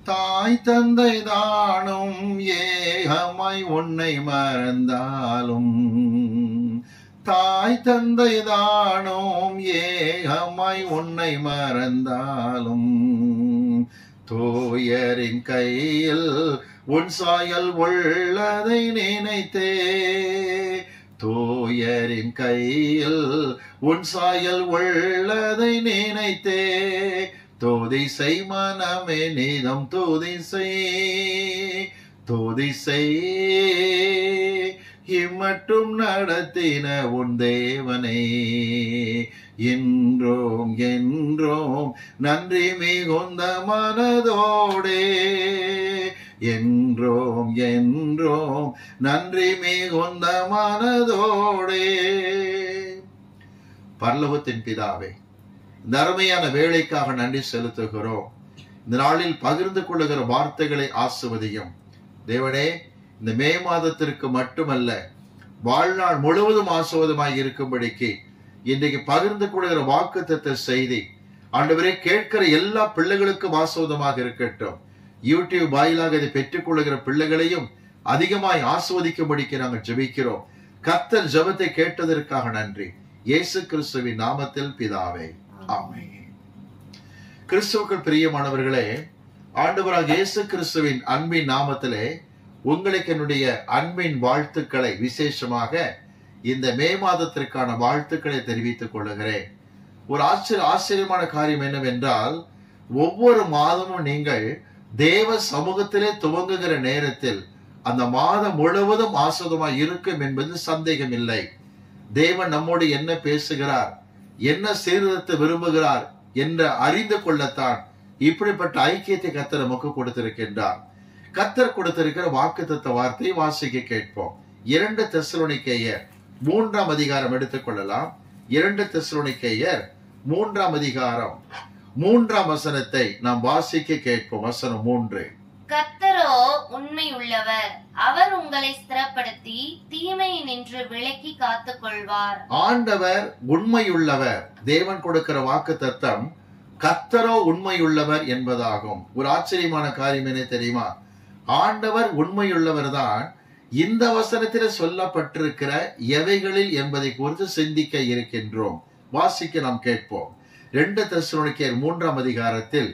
தாய் தந்தை தானும் ஏகமாய் உன்னை மறந்தாலும், தாய் தந்தை தானும் ஏகமாய் உன்னை மறந்தாலும், தூயரின் கையில் உன் சாயல் உள்ளதை நினைத்தே, தூயரின் கையில் உன் சாயல் உள்ளதை நினைத்தே, தோதி செய் மனமே நீதம் தோதி செய், தோதி செய் இம்மட்டும் நடத்தின உன் தேவனே. என்றோம் என்றோம் நன்றி மிகுந்த மனதோடே, என்றோம் என்றோம் நன்றி மிகுந்த மனதோடே. பரலோகத்தின் பிதாவே, இந்த அருமையான வேலைக்காக நன்றி செலுத்துகிறோம். இந்த நாளில் பகிர்ந்து கொள்ளுகிற வார்த்தைகளை ஆசிர்வதியும் தேவனே. இந்த மே மாதத்திற்கு மட்டுமல்ல, வாழ்நாள் முழுவதும் ஆசீர்வாதமாய் இருக்கும்படிக்கு இன்றைக்கு பகிர்ந்து கொள்ளுகிற வாக்குத்தத்த செய்தி ஆண்டவரே கேட்கிற எல்லா பிள்ளைகளுக்கும் ஆசீர்வாதமாக இருக்கட்டும். யூடியூப் வாயிலாக இதை பெற்றுக் கொள்ளுகிற பிள்ளைகளையும் அதிகமாய் ஆசீர்வதிக்கும்படிக்கு நாங்கள் ஜெபிக்கிறோம். கர்த்தர் ஜெபத்தை கேட்டதற்காக நன்றி. இயேசு கிறிஸ்துவின் நாமத்தில் பிதாவே, ஆமென். கிறிஸ்துவுக்குள் பிரியமானவர்களே, ஆண்டவராக இயேசு கிறிஸ்துவின் அன்பின் நாமத்திலே உங்களுக்கு என்னுடைய அன்பின் வாழ்த்துக்களை, விசேஷமாக இந்த மே மாதத்திற்கான வாழ்த்துக்களை தெரிவித்துக் கொள்ளுகிறேன். ஒரு ஆச்சரியமான காரியம் என்னவென்றால், ஒவ்வொரு மாதமும் நீங்கள் தேவ சமூகத்திலே துவங்குகிற நேரத்தில் அந்த மாதம் முழுவதும் ஆசீர்வாதமாய் இருக்கும் என்பது சந்தேகம் இல்லை. தேவன் நம்மோடு என்ன பேசுகிறார், என்ன சீர்திருத்த விரும்புகிறார் என்று அறிந்து கொள்ளத்தான் இப்படிப்பட்ட ஐக்கியத்தை கர்த்தர் நமக்கு கொடுத்திருக்கின்றார். கர்த்தர் கொடுத்திருக்கிற வாக்குத்தத்த வார்த்தையை வாசிக்க கேட்போம். 2 தெசலோனிக்கேயர் 3ஆம் அதிகாரம் எடுத்துக் கொள்ளலாம். 2 தெசலோனிக்கேயர் 3ஆம் அதிகாரம் 3ஆம் வசனத்தை நாம் வாசிக்க கேட்போம். வசனம் 3. கர்த்தரோ உண்மை உள்ளவர், அவர் உங்களை ஸ்திரப்படுத்தி தீமையை நின்று விலக்கி காத்துக் கொள்வார். ஆண்டவர் உண்மையுள்ளவர். தேவன் கொடுக்கிற வாக்குத்தத்தம் கர்த்தரோ உண்மையுள்ளவர் என்பதாகும். ஒரு ஆச்சரியமான காரியம் என்ன தெரியுமா? ஆண்டவர் உண்மையுள்ளவர் தான் இந்த வசனத்தில் சொல்லப்பட்டிருக்கிற எவைகளில் என்பதை குறித்து சிந்திக்க இருக்கின்றோம். வாசிக்க நாம் கேட்போம். 2 தெசலோனிக்கேயர் 3ஆம் அதிகாரத்தில்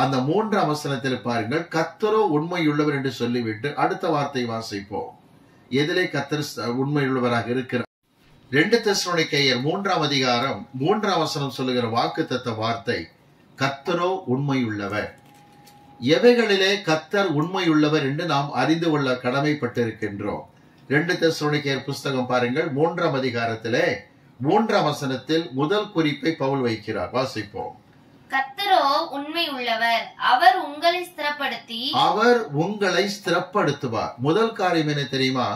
அந்த 3ஆம் வசனத்தில் பாருங்கள், கர்த்தரோ உண்மையுள்ளவர் என்று சொல்லிவிட்டு அடுத்த வார்த்தை வாசிப்போம். எதிலே கர்த்தர் உண்மையுள்ளவராக இருக்கிறார்? 2 தெசலோனிக்கேயர் 3ஆம் அதிகாரம் 3ஆம் வசனம் சொல்லுகிற வாக்குத்தத்த வார்த்தை, கர்த்தரோ உண்மையுள்ளவர். எவைகளிலே கர்த்தர் உண்மையுள்ளவர் என்று நாம் அறிந்து கொள்ள கடமைப்பட்டிருக்கின்றோம். 2 தெசலோனிக்கேயர் புஸ்தகம் பாருங்கள், 3ஆம் அதிகாரத்திலே 3ஆம் வசனத்தில் முதல் குறிப்பை பவுல் வைக்கிறார். வாசிப்போம். கர்த்தரோ உண்மை உள்ளவர், அவர் உங்களை ஸ்திரப்படுத்தி, அவர் உங்களை ஸ்திரப்படுத்துவார். முதல் காரியம் என்ன தெரியுமா?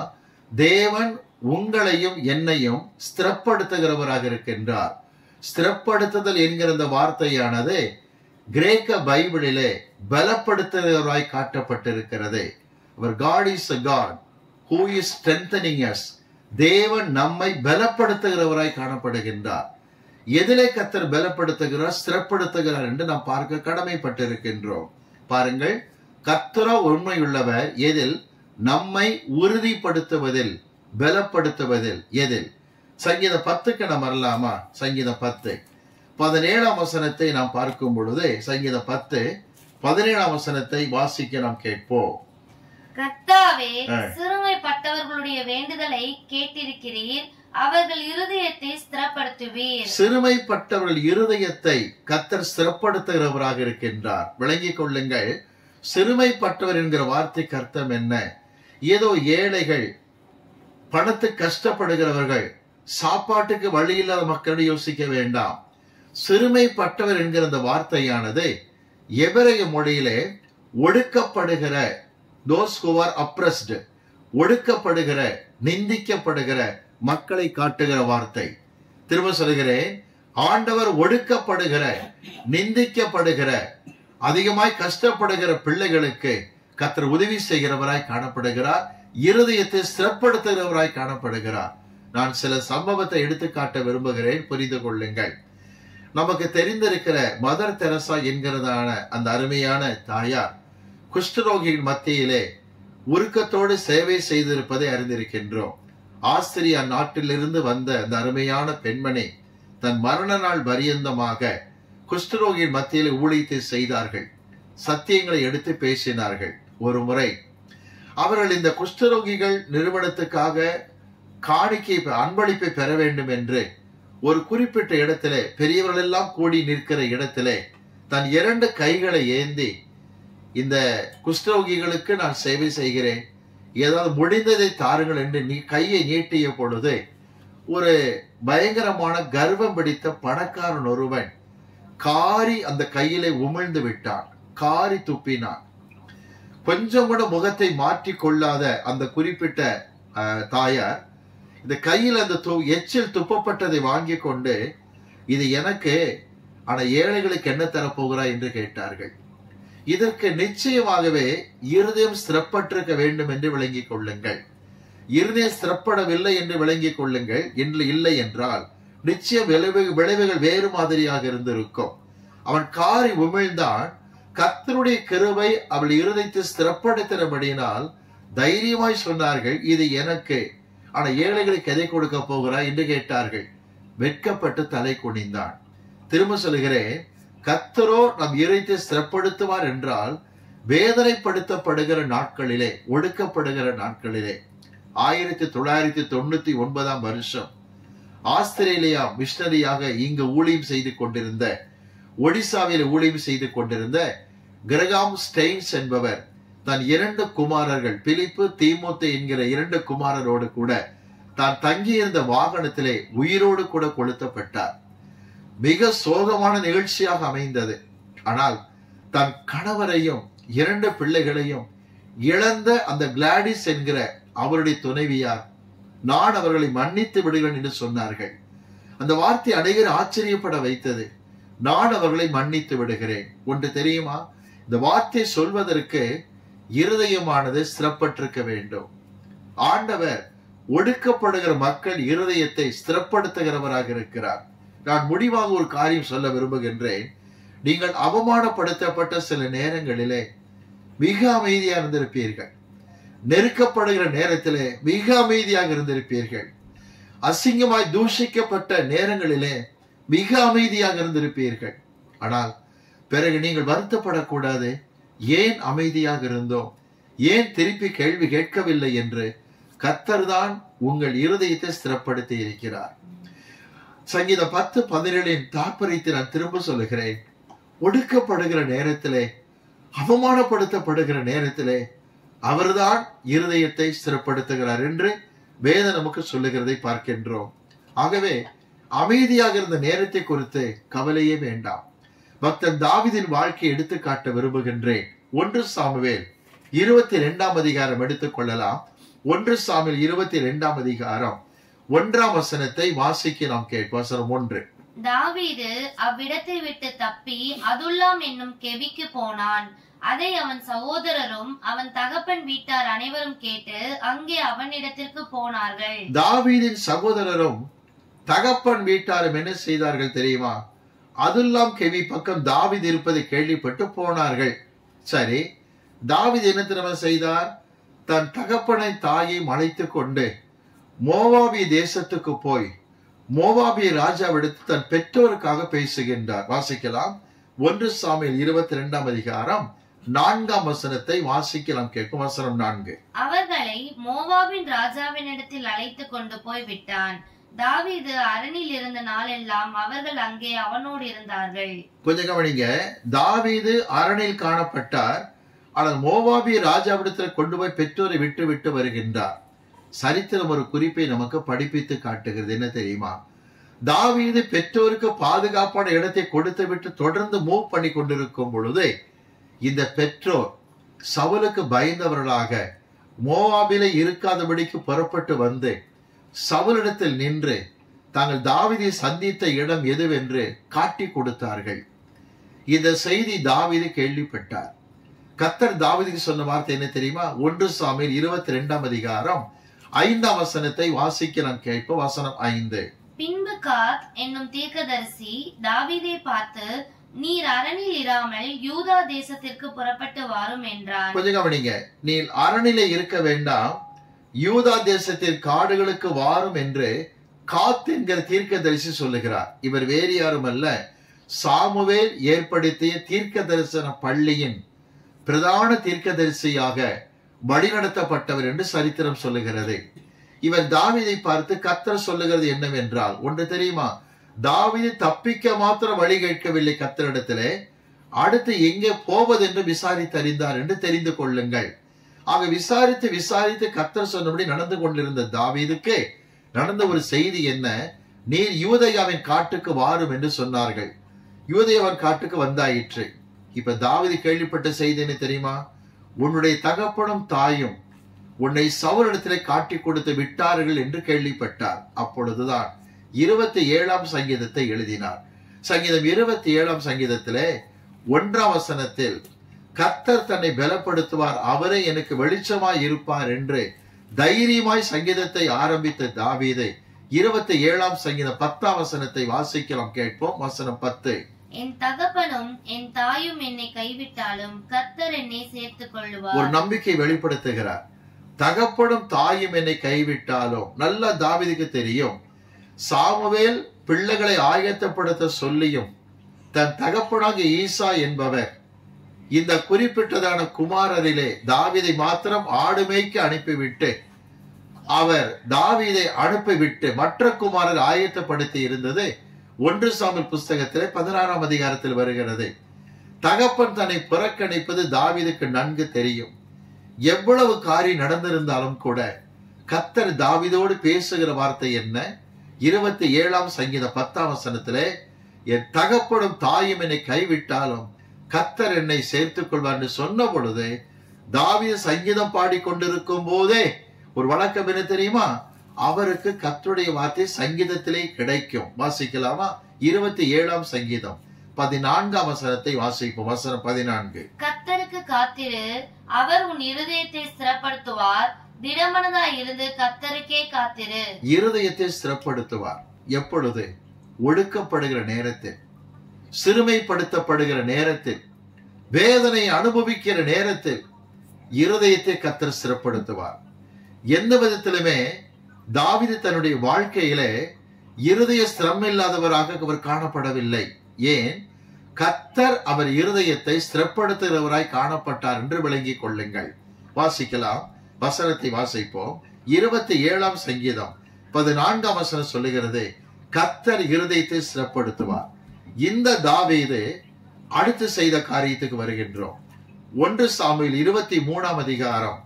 தேவன் உங்களையும் என்னையும் ஸ்திரப்படுத்துகிறவராக இருக்கின்றார். ஸ்திரப்படுத்துதல் என்கிற இந்த வார்த்தையானது கிரேக்க பைபிளிலே பலப்படுத்துகிறவராய் காட்டப்பட்டிருக்கிறது. அவர் God is a God who is strengthening us. தேவன் நம்மை பலப்படுத்துகிறவராய் காணப்படுகின்றார். எதிலே கர்த்தர் பலப்படுத்துகிறார், ஸ்திரப்படுத்துகிறார் என்று நாம் பார்க்க கடமைப்பட்டிருக்கின்றோம். பாருங்கள், கர்த்தரோ உண்மையுள்ளவர். எதில்? நம்மை உறுதிப்படுத்துவதில், பலப்படுத்துவதில். எதில்? சங்கீதம் 10க்கு நாம் வரலாமா? சங்கீதம் 10 17ஆம் வசனத்தை நாம் பார்க்கும் பொழுது, சங்கீதம் 10 17ஆம் வசனத்தை வாசிக்க நாம் கேட்போம். கர்த்தாவே, சிறுமைப்பட்டவர்களுடைய வேண்டுதலை கேட்டிருக்கிறீர், அவர்கள் இருதயத்தை ஸ்திரப்படுத்துவீர். சிறுமைப்பட்டவர்கள் இருதயத்தை கர்த்தர் ஸ்திரப்படுத்துகிறவராக இருக்கின்றார். விளங்கிக் கொள்ளுங்கள். சிறுமைப்பட்டவர் என்கிற வார்த்தைக்கு அர்த்தம் என்ன? ஏதோ ஏழைகள், பணத்துக்கு கஷ்டப்படுகிறவர்கள், சாப்பாட்டுக்கு வழி இல்லாத மக்கள் யோசிக்க வேண்டாம். சிறுமைப்பட்டவர் என்கிற அந்த வார்த்தையானது எபிரேய மொழியிலே ஒடுக்கப்படுகிற, those who are oppressed, ஒடுக்கப்படுகிற, நிந்திக்கப்படுகிற மக்களை காட்டுகிற வார்த்தை. திரும்ப சொல்கிறேன், ஆண்டவர் ஒடுக்கப்படுகிற, நிந்திக்கப்படுகிற, அதிகமாய் கஷ்டப்படுகிற பிள்ளைகளுக்கு கர்த்தர் உதவி செய்கிறவராய் காணப்படுகிறார். இருதயத்தை ஸ்திரப்படுத்துகிறவராய் காணப்படுகிறார். நான் சில சம்பவத்தை எடுத்துக்காட்ட விரும்புகிறேன், புரிந்து கொள்ளுங்கள். நமக்கு தெரிந்திருக்கிற மதர் தெரசா என்கிறதான அந்த அருமையான தாயார் குஷ்டரோகியின் மத்தியிலே உருக்கத்தோடு சேவை செய்திருப்பதை அறிந்திருக்கின்றோம். ஆஸ்திரியா நாட்டிலிருந்து வந்த அந்த அருமையான பெண்மணி தன் மரண நாள் பரியந்தமாக குஷ்டரோகியின் மத்தியில் ஊழியத்தை செய்தார்கள். சத்தியங்களை எடுத்து பேசினார்கள். ஒரு முறை அவர்கள் இந்த குஷ்டரோகிகள் நிறுவனத்துக்காக காணிக்கை அன்பளிப்பை பெற வேண்டும் என்று ஒரு குறிப்பிட்ட இடத்திலே, பெரியவர்கள் எல்லாம் கூடி நிற்கிற இடத்திலே, தன் 2 கைகளை ஏந்தி இந்த குஷ்டரோகிகளுக்கு நான் சேவை செய்கிறேன், ஏதாவது முடிந்ததை தாருங்கள் என்று கையை நீட்டிய பொழுது ஒரு பயங்கரமான கர்வம் பிடித்த பணக்காரன் ஒருவன் காரி அந்த கையிலே உமிழ்ந்து விட்டான், காரி துப்பினான். கொஞ்சம் கூட முகத்தை மாற்றி கொள்ளாத அந்த குறிப்பிட்ட தாயார் இந்த கையில் அந்த எச்சில் துப்பப்பட்டதை வாங்கி கொண்டு, இது எனக்கு, ஆனா ஏழைகளுக்கு என்ன தரப்போகிறாய் என்று கேட்டார்கள். இதற்கு நிச்சயமாகவே இருதயம் ஸ்திரப்பட்டிருக்க வேண்டும் என்று விளங்கிக் கொள்ளுங்கள். இருதயம் ஸ்திரப்படவில்லை என்று விளங்கிக் கொள்ளுங்கள். இல்லை என்றால் நிச்சயம் விளைவுகள் வேறு மாதிரியாக இருந்திருக்கும். அவன் காரி உமிழ்ந்தான். கர்த்தருடைய கிருபை அவள் இருதயத்தை ஸ்திரப்படுத்தினபடியினால் தைரியமாய் சொன்னார்கள், இது எனக்கு, ஆனா ஏழைகளுக்கு எதை கொடுக்க போகிறாய் என்று கேட்டார்கள். வெட்கப்பட்டு தலை குனிந்தான். திரும்ப சொல்கிறேன், கர்த்தரோ நம் இருதயத்தை ஸ்திரப்படுத்துவார் என்றால் வேதனைப்படுத்தப்படுகிற நாட்களிலே, ஒடுக்கப்படுகிற நாட்களிலே 1999 வருஷம் ஆஸ்திரேலியா மிஷனரியாக இங்கு ஊழியம் செய்து கொண்டிருந்த, ஒடிசாவில் ஊழியம் செய்து கொண்டிருந்த கிரகாம் ஸ்டெயின்ஸ் என்பவர் தன் 2 குமாரர்கள், பிலிப்பு தீமோத்தே என்கிற 2 குமாரரோடு கூட தான் தங்கியிருந்த வாகனத்திலே உயிரோடு கூட கொளுத்தப்பட்டார். மிக சோகமான நிகழ்ச்சியாக அமைந்தது. ஆனால் தன் கணவரையும் 2 பிள்ளைகளையும் இழந்த அந்த கிளாடிஸ் என்கிற அவருடைய துணைவியார், நான் அவர்களை மன்னித்து விடுகிறேன் என்று சொன்னார்கள். அந்த வார்த்தை அனைவரும் ஆச்சரியப்பட வைத்தது. நான் அவர்களை மன்னித்து விடுகிறேன். ஒன்று தெரியுமா, இந்த வார்த்தை சொல்வதற்கு இருதயமானது ஸ்திரப்பட்டிருக்க வேண்டும். ஆண்டவர் ஒடுக்கப்படுகிற மக்கள் இருதயத்தை ஸ்திரப்படுத்துகிறவராக இருக்கிறார். நான் முடிவாக ஒரு காரியம் சொல்ல விரும்புகின்றேன். நீங்கள் அவமானப்படுத்தப்பட்ட சில நேரங்களிலே மிக அமைதியாக இருந்திருப்பீர்கள். நெருக்கப்படுகிற நேரத்திலே மிக அமைதியாக இருந்திருப்பீர்கள். அசிங்கமாய் தூஷிக்கப்பட்ட நேரங்களிலே மிக அமைதியாக இருந்திருப்பீர்கள். ஆனால் பிறகு நீங்கள் வருத்தப்படக்கூடாது. ஏன் அமைதியாக இருந்தோம், ஏன் திருப்பி கேள்வி கேட்கவில்லை என்று கர்த்தர் தான் உங்கள் இருதயத்தை ஸ்திரப்படுத்தி இருக்கிறார். சங்கீதம் 10:17 தாற்பயத்தை நான் திரும்ப சொல்லுகிறேன். ஒடுக்கப்படுகிற நேரத்திலே, அவமானப்படுத்தப்படுகிற நேரத்திலே அவர்தான் இருதயத்தை ஸ்திரப்படுத்துகிறார் என்று வேதம் நமக்கு சொல்லுகிறதை பார்க்கின்றோம். ஆகவே அமைதியாக இருந்த நேரத்தை குறித்து கவலையே வேண்டாம். பக்தன் தாவீதின் வாழ்க்கையை எடுத்து காட்ட விரும்புகின்றேன். 1 சாமுவேல் 22 எடுத்துக் கொள்ளலாம். 1 சாமுவேல் 22 1 வசனத்தை வாசிக்க நாம் கேட்போம். வசனம் 1. தாவீது அவ்விடத்தை விட்டு தப்பி அதுல்லாம் என்னும் கெபிக்கு போனான். அதை அவன் சகோதரரும் அவன் தகப்பன் வீட்டார் அனைவரும் கேட்டு அங்கே அவனிடத்திற்கு போனார்கள். தாவீதின் சகோதரரும் தகப்பன் வீட்டாரும் என்ன செய்தார்கள் தெரியுமா? அதுல்லாம் கெவி பக்கம் தாவீது இருப்பதை கேள்விப்பட்டு போனார்கள். சரி, தாவீது என்ன திரும்ப செய்தார்? தன் தகப்பனை தாயை அழைத்துக் கொண்டு மோவாபிய தேசத்துக்கு போய் மோவாபிய ராஜாவிடத்து தன் பெற்றோருக்காக பேசுகின்றார். வாசிக்கலாம். 1 சாமுவேல் 22 4 வசனத்தை வாசிக்கலாம் கேட்கும். வசனம் 4. அவர்களை மோவாபின் ராஜாவினிடத்தில் அழைத்து கொண்டு போய் விட்டான். தாவீது அரணில் இருந்த நாளெல்லாம் அவர்கள் அங்கே அவனோடு இருந்தார்கள். கொஞ்சம் கவனிங்க. தாவீது அரணில் காணப்பட்டார். ஆனால் மோவாபிய ராஜாவிடத்தில் கொண்டு போய் பெற்றோரை விட்டு விட்டு வருகின்றார். சரித்திரம் ஒரு குறிப்பை நமக்கு படிப்பித்து காட்டுகிறது. என்ன தெரியுமா? தாவீது பெற்றோருக்கு பாதுகாப்பான இடத்தை கொடுத்து விட்டு தொடர்ந்து மூவ் பண்ணி கொண்டிருக்கும் பொழுது இந்த பெற்றோர் சவுலுக்கு பயந்தவர்களாக மோவாபிலே இருக்காதபடிக்கு புறப்பட்டு வந்து சவுலிடத்தில் நின்று தாங்கள் தாவீதை சந்தித்த இடம் எதுவென்று காட்டி கொடுத்தார்கள். இந்த செய்தி தாவீது கேள்விப்பட்டார். கர்த்தர் தாவீதுக்கு சொன்ன வார்த்தை என்ன தெரியுமா? 1 சாமுவேல் 22 5 வசனத்தை வாசிக்க நான் கேட்போம். வசனம் 5. பின்பு காத் என்னும் தீர்க்கதரிசி தாவீதை பார்த்து, நீர் அரணில் இராமல் யூதா தேசத்திற்கு புறப்பட்டு வாரும் என்றார். கொஞ்சம் கவனிங்க, நீ அரணிலே இருக்க வேண்டாம், யூதா தேசத்தின் காடுகளுக்கு வாரும் என்று காத் என்கிற தீர்க்கதரிசி சொல்லுகிறார். இவர் வேறு யாரும் அல்ல, சாமுவேல் ஏற்படுத்திய தீர்க்க தரிசன பள்ளியின் பிரதான தீர்க்கதரிசியாக வழிநடத்தப்பட்டவர் என்று சரித்திரம் சொல்லுகிறது. இவர் தாவீதை பார்த்து கர்த்தர் சொல்லுகிறது என்னவென்றால், ஒன்று தெரியுமா, தாவீது தப்பிக்க மாத்திரம் வழி கேட்கவில்லை கர்த்தரிடத்திலே, அடுத்து எங்கே போவது என்று விசாரித்தறிந்தார் என்று தெரிந்து கொள்ளுங்கள். ஆக விசாரித்து கர்த்தர் சொன்னபடி நடந்து கொண்டிருந்த தாவீதுக்கு நடந்த ஒரு செய்தி என்ன, நீர் யூதேயாவின் காட்டுக்கு வாரும் என்று சொன்னார்கள். யூதேயாவின் காட்டுக்கு வந்தாயிற்று. இப்ப தாவீது கேள்விப்பட்ட செய்தி என்ன தெரியுமா, உன்னுடைய தகப்பனும் தாயும் உன்னை சவுலிடத்திலே காட்டி கொடுத்து விட்டார்கள் என்று கேள்விப்பட்டார். அப்பொழுதுதான் 27ஆம் சங்கீதத்தை எழுதினார். சங்கீதம் 27ஆம் சங்கீதத்திலே 1ஆம் வசனத்தில் கர்த்தர் தன்னை பலப்படுத்துவார், அவரே எனக்கு வெளிச்சமாய் இருப்பார் என்று தைரியமாய் சங்கீதத்தை ஆரம்பித்த தாவீதை 27ஆம் சங்கீதம் 10ஆம் வசனத்தை வாசிக்கலாம், கேட்போம். வசனம் 10. என் தகப்பனும் என் தாயும் என்னை கைவிட்டாலும் கர்த்தர் என்னை சேர்த்துக் கொள்ளுவார். ஒரு நம்பிக்கை வெளிப்படுத்துகிறார். தகப்பனும் தாயும் என்னை கைவிட்டாலும், நல்ல தாவீதுக்கு தெரியும், சாமுவேல் பிள்ளைகளை ஆயத்தப்படுத்த சொல்லியும் தன் தகப்பனாக ஈசா என்பவர் இந்த குறிப்பிட்டதான குமாரரிலே தாவீதை மாத்திரம் ஆடு மேய்க்க அனுப்பிவிட்டு, அவர் தாவீதை அனுப்பிவிட்டு மற்ற குமாரர் ஆயத்தப்படுத்தி இருந்தது 1 சாமுவேல் புஸ்தகத்திலே 16ஆம் அதிகாரத்தில் வருகிறது. தகப்பன் தன்னை புறக்கணிப்பது தாவீதுக்கு நன்கு தெரியும். எவ்வளவு காரியம் நடந்திருந்தாலும் கூட கர்த்தர் தாவீதோடு பேசுகிற வார்த்தை என்ன, 27ஆம் சங்கீதம் 10ஆம் வசனத்திலே, என் தகப்பனும் தாயும் என்னை கைவிட்டாலும் கர்த்தர் என்னை சேர்த்துக் கொள்வார் என்று சொன்ன பொழுது, தாவீது சங்கீதம் பாடிக்கொண்டிருக்கும் போதே ஒரு வழக்கம் என்ன தெரியுமா, அவருக்கு கர்த்தருடைய வார்த்தை சங்கீதத்திலே கிடைக்கும். வாசிக்கலாமா? 27ஆம் சங்கீதம் 14ஆம் வசனத்தை வாசிப்போம். வசனம் 14. கர்த்தருக்கு காத்திரு, அவர் உன் இருதயத்தை ஸ்திரப்படுத்துவார், திடமனதாய் இருந்து கர்த்தருக்கே காத்திரு. இருதயத்தை ஸ்திரப்படுத்துவார். எப்பொழுது? ஒடுக்கப்படுகிற நேரத்தில், சிறுமைப்படுத்தப்படுகிற நேரத்தில், வேதனை அனுபவிக்கிற நேரத்தில் இருதயத்தை கர்த்தர் ஸ்திரப்படுத்துவார். எந்த விதத்திலுமே தாவீது தன்னுடைய வாழ்க்கையிலே இருதய ஸ்திரம் இல்லாதவராக அவர் காணப்படவில்லை. ஏன்? கர்த்தர் அவர் இருதயத்தை ஸ்திரப்படுத்துகிறவராய் காணப்பட்டார் என்று விளங்கிக் கொள்ளுங்கள். வாசிக்கலாம், வசனத்தை வாசிப்போம். 27ஆம் சங்கீதம் 14ஆம் வசனம் சொல்லுகிறது, கர்த்தர் இருதயத்தை ஸ்திரப்படுத்துவார். இந்த தாவீது அடுத்து செய்த காரியத்துக்கு வருகின்றோம். 1 சாமுவேல் 23ஆம் அதிகாரம்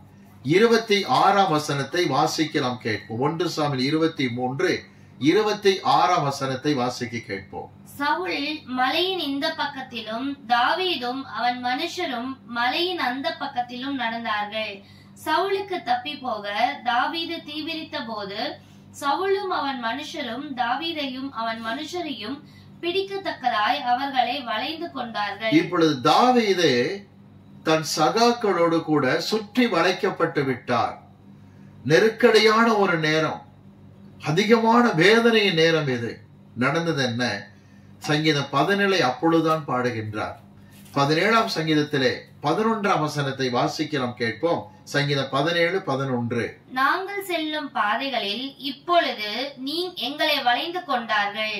26ஆம் வசனத்தை வாசிக்கலாம், கேட்போம். 1 சாமுவேல் 23 26ஆம் வசனத்தை வாசிக்க கேட்போம். சவுல் மலையின் இந்த பக்கத்திலும் தாவீதும் அவன் மனுஷரும் மலையின் அந்த பக்கத்திலும் நடந்தார்கள். சவுலுக்கு தப்பி போக தாவீது தீவிரித்த போது சவுலும் அவன் மனுஷரும் தாவீதையும் அவன் மனுஷரையும் பிடிக்கத்தக்கதாய் அவர்களை வளைந்து கொண்டார்கள். இப்பொழுது தாவீது தன் சகாக்களோடு கூட சுற்றி வளைக்கப்பட்டு விட்டார். நெருக்கடியான ஒரு நேரம், அதிகமான வேதனையின் நேரம். இது நடந்தது என்ன? சங்கீதம் 17 அப்பொழுதுதான் பாடுகின்றார். 17ஆம் சங்கீதத்திலே 11ஆம் வசனத்தை வாசிக்கலாம், கேட்போம். சங்கீதம் 17:11. நாங்கள் செல்லும் பாதைகளில் இப்பொழுது நீ எங்களை வளைந்து கொண்டார்கள்,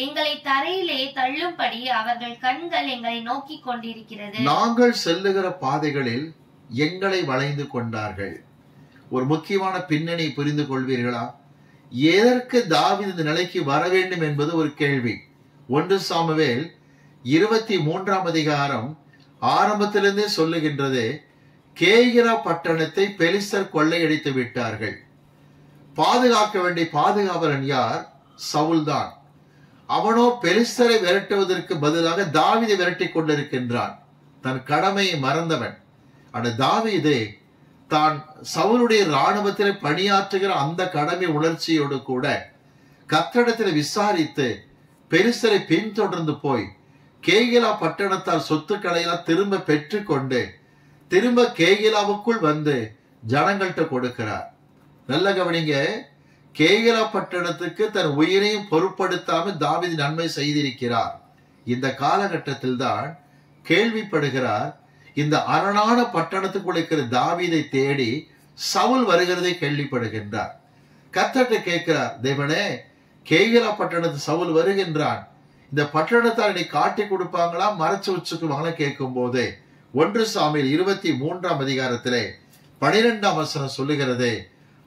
எங்களை தரையிலே தள்ளும்படி அவர்கள் கண்கள் எங்களை நோக்கி கொண்டிருக்கிறது. நாங்கள் செல்லுகிற பாதைகளில் எங்களை வளைந்து கொண்டார்கள். ஒரு முக்கியமான பின்னணி புரிந்து கொள்வீர்களா? எதற்கு தாவீது இந்த நிலைக்கு வர வேண்டும் என்பது ஒரு கேள்வி. 1 சாமுவேல் 23ஆம் அதிகாரம் ஆரம்பத்திலிருந்தே சொல்லுகின்றது, கேயிரா பட்டணத்தை பெலிஸ்தர் கொள்ளையடித்து விட்டார்கள். பாதுகாக்க வேண்டிய பாதுகாவலன் யார்? சவுல் தான். அவனோ பெலிஸ்தரை விரட்டுவதற்கு பதிலாக தாவீதை விரட்டி கொண்டிருக்கின்றான். தன் கடமையை மறந்தவன். ஆனா தாவீது தான் சவுலுடைய இராணுவத்திலே பணியாற்றுகிற அந்த கடமை உணர்ச்சியோடு கூட கர்த்தரிடத்தில் விசாரித்து பெலிஸ்தரை பின்தொடர்ந்து போய் கேகிலா பட்டணத்தார் சொத்துக்களை எல்லாம் திரும்ப பெற்றுக்கொண்டு திரும்ப கேகிலாவுக்குள் வந்து ஜனங்கள்கிட்ட கொடுக்கிறார். நல்ல கவனிங்க, கேகிலா பட்டணத்துக்கு தன் உயிரையும் பொருட்படுத்தாமல் தாவீது நன்மை செய்திருக்கிறார். இந்த காலகட்டத்தில் தான் கேள்விப்படுகிறார். இந்த அரணான பட்டணத்துக்குள்ள இருக்கிற தாவீதை தேடி சவுல் வருகிறதை கேள்விப்படுகின்றார். கர்த்தர்ட்ட கேட்கிறார், தேவனே, கேகிலா பட்டணத்து சவுல் வருகின்றான், இந்த பட்டணத்தால் நீ காட்டி கொடுப்பாங்களா மறைச்சு வச்சுக்குவாங்களா கேட்கும் போதே 1 சாமுவேல் 23ஆம் அதிகாரத்திலே 12ஆம் வசனம் சொல்லுகிறதே,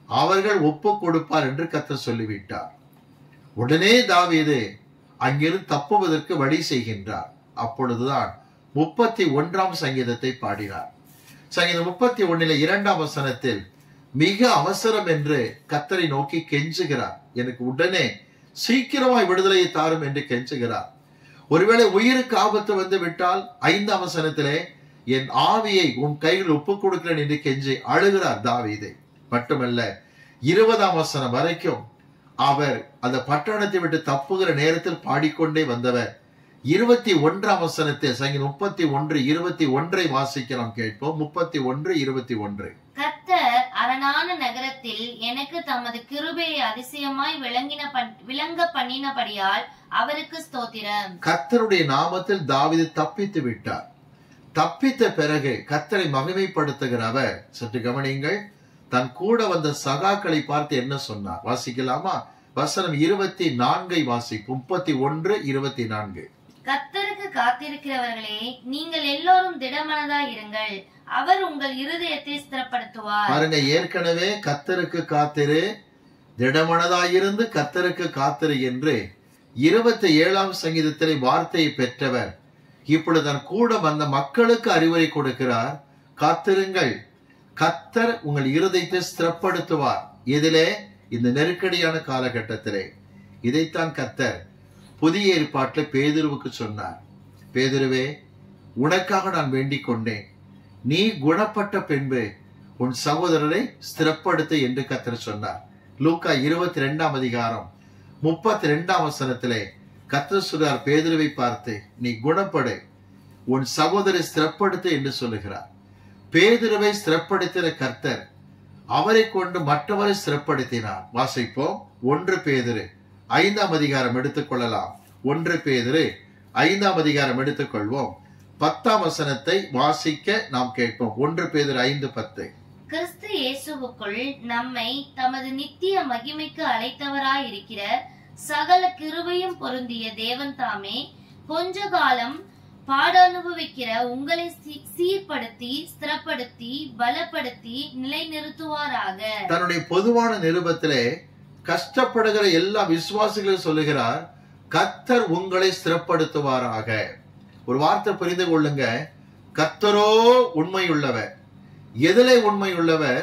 அவர்கள் ஒப்பு கொடுப்பார் என்று கர்த்தர் சொல்லிவிட்டார். உடனே தாவீது அங்கிருந்து தப்புவதற்கு வழி செய்கின்றார். அப்பொழுதுதான் 31ஆம் சங்கீதத்தை பாடினார். சங்கீதம் 31 2ஆம் வசனத்தில் மிக அவசரம் என்று கர்த்தரை நோக்கி கெஞ்சுகிறார். எனக்கு உடனே சீக்கிரமாய் விடுதலையை தாரும் என்று கெஞ்சுகிறார். ஒருவேளை உயிருக்கு ஆபத்து வந்து விட்டால் 5ஆம் வசனத்திலே என் ஆவியை உன் கையில் ஒப்புக் கொடுக்கிறேன் என்று கெஞ்சி அழுகிறார் தாவீது. மட்டுமல்ல, 20ஆம் வசனம் வரைக்கும் அவர் அந்த பட்டணத்தை விட்டு தப்புகிற நேரத்தில் பாடிக்கொண்டே வந்தவர். 21ஆம் வசனத்தில் சங்கீதம் 31:21 வாசிக்க நாம் கேட்போம். 31:21. கர்த்தர் அரணான நகரத்தில் எனக்கு தமது கிருபையை அதிசயமாய் விளங்க பண்ணினபடியால் அவருக்கு ஸ்தோத்திரம். கர்த்தருடைய நாமத்தில் தாவீது தப்பித்து விட்டார். தப்பித்த பிறகு கர்த்தரை மகிமைப்படுத்துகிற அவர், சற்று கவனிங்கள், தன் கூட வந்த சகாக்களை பார்த்து என்ன சொன்னார் வாசிக்கலாமா? வசனம் 24 வாசிப்போம். 31:24. கர்த்தருக்கு காத்திருக்கிறவர்களே, நீங்கள் எல்லோரும் திடமனதாய் இருங்கள், அவர் உங்கள் இருதயத்தை ஸ்திரப்படுத்துவார். பாருங்க, ஏற்கனவே கர்த்தருக்கு காத்திரு, திடமனதாயிருந்து கர்த்தருக்கு காத்திரு என்று 27ஆம் சங்கீதத்திலே வார்த்தையை பெற்றவர் இப்பொழுது தன் கூட வந்த மக்களுக்கு அறிவுரை கொடுக்கிறார். காத்திருங்கள், கர்த்தர் உங்கள் இருதயத்தை ஸ்திரப்படுத்துவார். இதிலே இந்த நெருக்கடியான காலகட்டத்திலே இதைத்தான் கர்த்தர் புதிய ஏற்பாட்டில் பேதுருவுக்கு சொன்னார். பேதுருவே, உனக்காக நான் வேண்டிக் கொண்டேன், நீ குணப்பட்ட பின்பு உன் சகோதரரை ஸ்திரப்படுத்து என்று கர்த்தர் சொன்னார். லூக்கா 22ஆம் அதிகாரம் 32ஆம் வசனத்திலே கர்த்தர் சொல்றார், பேதுருவை பார்த்து நீ குணப்படு, உன் சகோதரை ஸ்திரப்படுத்து என்று சொல்லுகிறார். பேதுருவை ஸ்திரப்படுத்தின கர்த்தர் அவரை கொண்டு மற்றவரை ஸ்திரப்படுத்தினார். வாசிப்போம். 1 பேதுரு 5ஆம் அதிகாரம் எடுத்துக்கொள்ளலாம். 1 பேதுரு 5ஆம் அதிகாரம் எடுத்துக்கொள்வோம். 10ஆம் வசனத்தை வாசிக்க நாம் கேட்போம். 1 பேதுரு 5:10. கிறிஸ்து இயேசுவுக்குள் நம்மை தமது நித்திய மகிமைக்கு அழைத்தவராயிருக்கிற சகல கிருபையும் பொருந்திய தேவன் தாமே கொஞ்ச காலம் பாட அனுபவிக்கிற உங்களை சீர்படுத்தி ஸ்திரப்படுத்தி பலப்படுத்தி நிலைநிறுத்துவாராக. தன்னுடைய பொதுவான நிருபத்திலே கஷ்டப்படுகிற எல்லா விசுவாசிகளும் சொல்லுகிறார், கர்த்தர் உங்களை ஸ்திரப்படுத்துவாராக. ஒரு வார்த்தை புரிந்து கொள்ளுங்க, கர்த்தரோ உண்மையுள்ளவர். எதிலே உண்மையுள்ளவர்?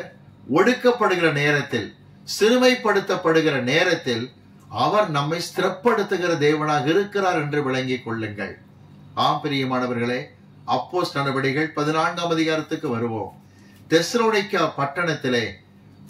ஒடுக்கப்படுகிற நேரத்தில், சிறுமைப்படுத்தப்படுகிற நேரத்தில் அவர் நம்மை ஸ்திரப்படுத்துகிற தேவனாக இருக்கிறார் என்று விளங்கிக் கொள்ளுங்கள். ஆம் பிரியமானவர்களே, அப்போஸ்தலர் நடவடிக்கைகள் 14ஆம் அதிகாரத்துக்கு வருவோம். தெசலோனிக்கா பட்டணத்திலே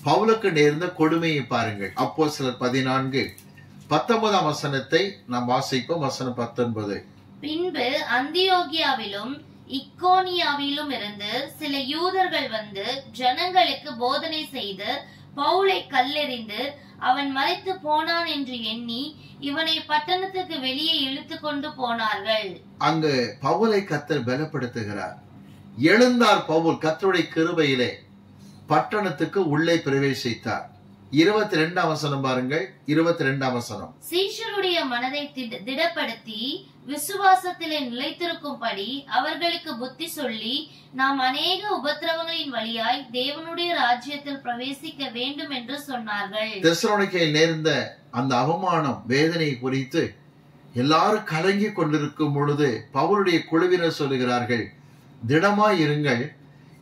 பவுலுக்கு நேர்ந்த கொடுமையை பாருங்கள். அப்போஸ்தலர் 14:19 வசனத்தை நாம் வாசிப்போம். வசனம் 19. பின்பு அந்தியோகியாவிலும் இக்கோனியாவிலும் இருந்து சில யூதர்கள் வந்து ஜனங்களுக்கு போதனை செய்து பவுலை கல்லெறிந்து அவன் மரித்து போனான் என்று எண்ணி இவனை பட்டணத்துக்கு வெளியே இழுத்து கொண்டு போனார்கள். அங்கு பவுலை கர்த்தர் பலப்படுத்துகிறார். எழுந்தார் பவுல் கர்த்தருடைய கிருபையிலே பட்டணத்துக்கு உள்ளே பிரவேசித்தார். 22ஆம் வசனம் பாருங்கள். 22ஆம் வசனம். சீஷருடைய மனதை திடப்படுத்தி விசுவாசத்திலே நிலைத்திருக்கும்படி அவர்களுக்கு புத்தி சொல்லி நாம் அநேக உபத்திரவங்களின் வழியாய் தேவனுடைய ராஜ்யத்தில் பிரவேசிக்க வேண்டும் என்று சொன்னார்கள். தெசலோனிக்கேயில் நேர்ந்த அந்த அவமானம், வேதனை குறித்து எல்லாரும் கலங்கி கொண்டிருக்கும் பொழுது பவுலுடைய குழுவினர் சொல்லுகிறார்கள், திடமாய் இருங்கள்,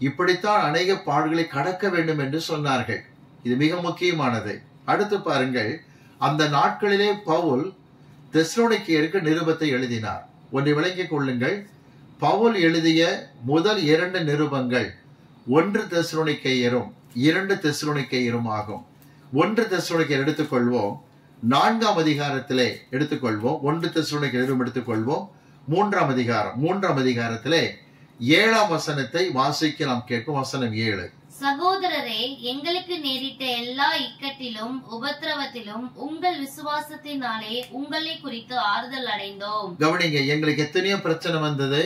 இப்படித்தான் அநேக பாடுகளை கடக்க வேண்டும் என்று சொன்னார்கள். இது மிக முக்கியமானது. அடுத்து பாருங்கள், அந்த நாட்களிலே பவுல் தெசலோனிக்கேயருக்கு நிருபத்தை எழுதினார். ஒன்றை விளங்கிக் கொள்ளுங்கள், பவுல் எழுதிய முதல் 2 நிருபங்கள் 1 தெசலோனிக்கேயரும் 2 தெசலோனிக்கேயரும் ஆகும். 1 தெசலோனிக்கேயர் எடுத்துக்கொள்வோம், 4ஆம் அதிகாரத்திலே எடுத்துக்கொள்வோம். 1 தெசலோனிக்கேயரும் எடுத்துக்கொள்வோம். 3ஆம் அதிகாரம் 3ஆம் அதிகாரத்திலே 7ஆம் வசனத்தை வாசிக்க நாம் கேட்போம். வசனம் 7. சகோதரரே, எங்களுக்கு நேரிட்ட எல்லா இக்கட்டிலும் உபத்திரவத்திலும் உங்கள் விசுவாசத்தினாலே உங்களை குறித்து ஆறுதல் அடைந்தோம். கவனிங்க, எங்களுக்கு எத்தனையோ பிரச்சனை வந்தது,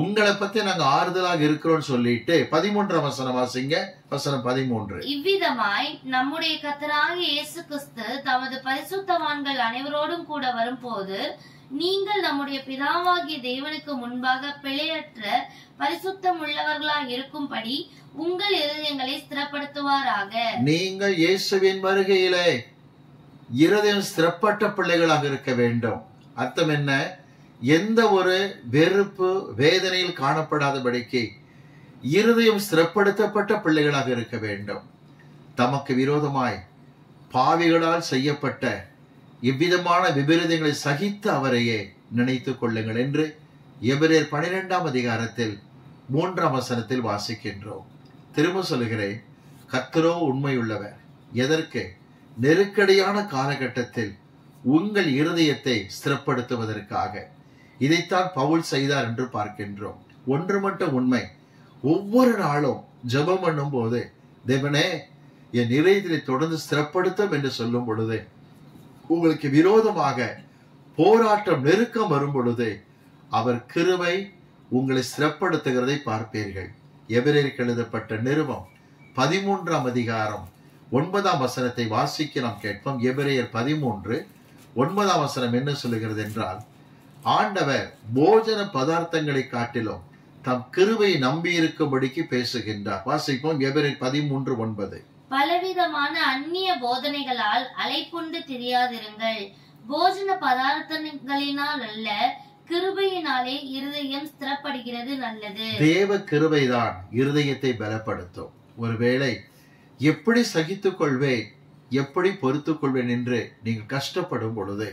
உங்களை பத்தி நாங்க ஆறுதலாக இருக்கிறோம் சொல்லிட்டு 13ஆம் வசனம் வாசிங்க. வசனம் 13. இவ்விதமாய் நம்முடைய கர்த்தராகிய இயேசு கிறிஸ்து தமது பரிசுத்தவான்கள் அனைவரோடும் கூட வரும்போது நீங்கள் நம்முடைய பிதாவாகிய தேவனுக்கு முன்பாக பிழையற்ற பரிசுத்தம் உள்ளவர்களாய் இருக்கும்படி உங்கள் இருதயங்களை ஸ்திரப்படுத்துவாராக. நீங்கள் இயேசுவின் வருகையிலே இருதயம் ஸ்திரப்பட்ட பிள்ளைகளாக இருக்க வேண்டும். அர்த்தம் என்ன? எந்த ஒரு வெறுப்பு வேதனையில் காணப்படாதபடிக்கு இருதயம் ஸ்திரப்படுத்தப்பட்ட பிள்ளைகளாக இருக்க வேண்டும். தமக்கு விரோதமாய் பாவிகளால் செய்யப்பட்ட இவ்விதமான விபரீதங்களை சகித்த அவரையே நினைத்துக் கொள்ளுங்கள் என்று எபிரேயர் 12ஆம் அதிகாரத்தில் 3ஆம் வசனத்தில் வாசிக்கின்றோம். திரும்ப சொல்லுகிறேன், கர்த்தரோ உண்மையுள்ளவர். எதற்கு? நெருக்கடியான காலகட்டத்தில் உங்கள் இருதயத்தை ஸ்திரப்படுத்துவதற்காக. இதைத்தான் பவுல் செய்தார் என்று பார்க்கின்றோம். ஒன்று மட்டும் உண்மை, ஒவ்வொரு நாளும் ஜெபம் பண்ணும் போது தேவனே என் இதயத்தை தொடர்ந்து ஸ்திரப்படுத்தும் என்று சொல்லும் பொழுது, உங்களுக்கு விரோதமாக போராட்டம் நெருக்கம் வரும் பொழுது அவர் கிருபை உங்களை ஸ்திரப்படுத்துகிறதை பார்ப்பீர்கள். எபிரேயருக்கு எழுதப்பட்ட நிருபம் 13ஆம் அதிகாரம் 9ஆம் வசனத்தை வாசிக்க நாம் கேட்போம். எபிரேயர் 13:9ஆம் வசனம் என்ன சொல்லுகிறது என்றால், ஆண்டவர் போஜன பதார்த்தங்களை காட்டிலும் தம் கிருபையை நம்பி இருக்கும்படிக்கு பேசுகின்றார். வாசிப்போம். எபிரேயர் 13:9. பலவிதமான அந்நிய போதனைகளால் அலைப்புண்டு தெரியாதிருங்கள். போஜன பதார்த்தங்களினால் அல்ல, கிருபையினாலே இருதயம் ஸ்திரப்படுகிறது நல்லது. தேவ கிருபைதான் இருதயத்தை பலப்படுத்தும். ஒருவேளை எப்படி சகித்துக் கொள்வேன், எப்படி பொறுத்துக் கொள்வேன் என்று நீங்கள் கஷ்டப்படும் பொழுது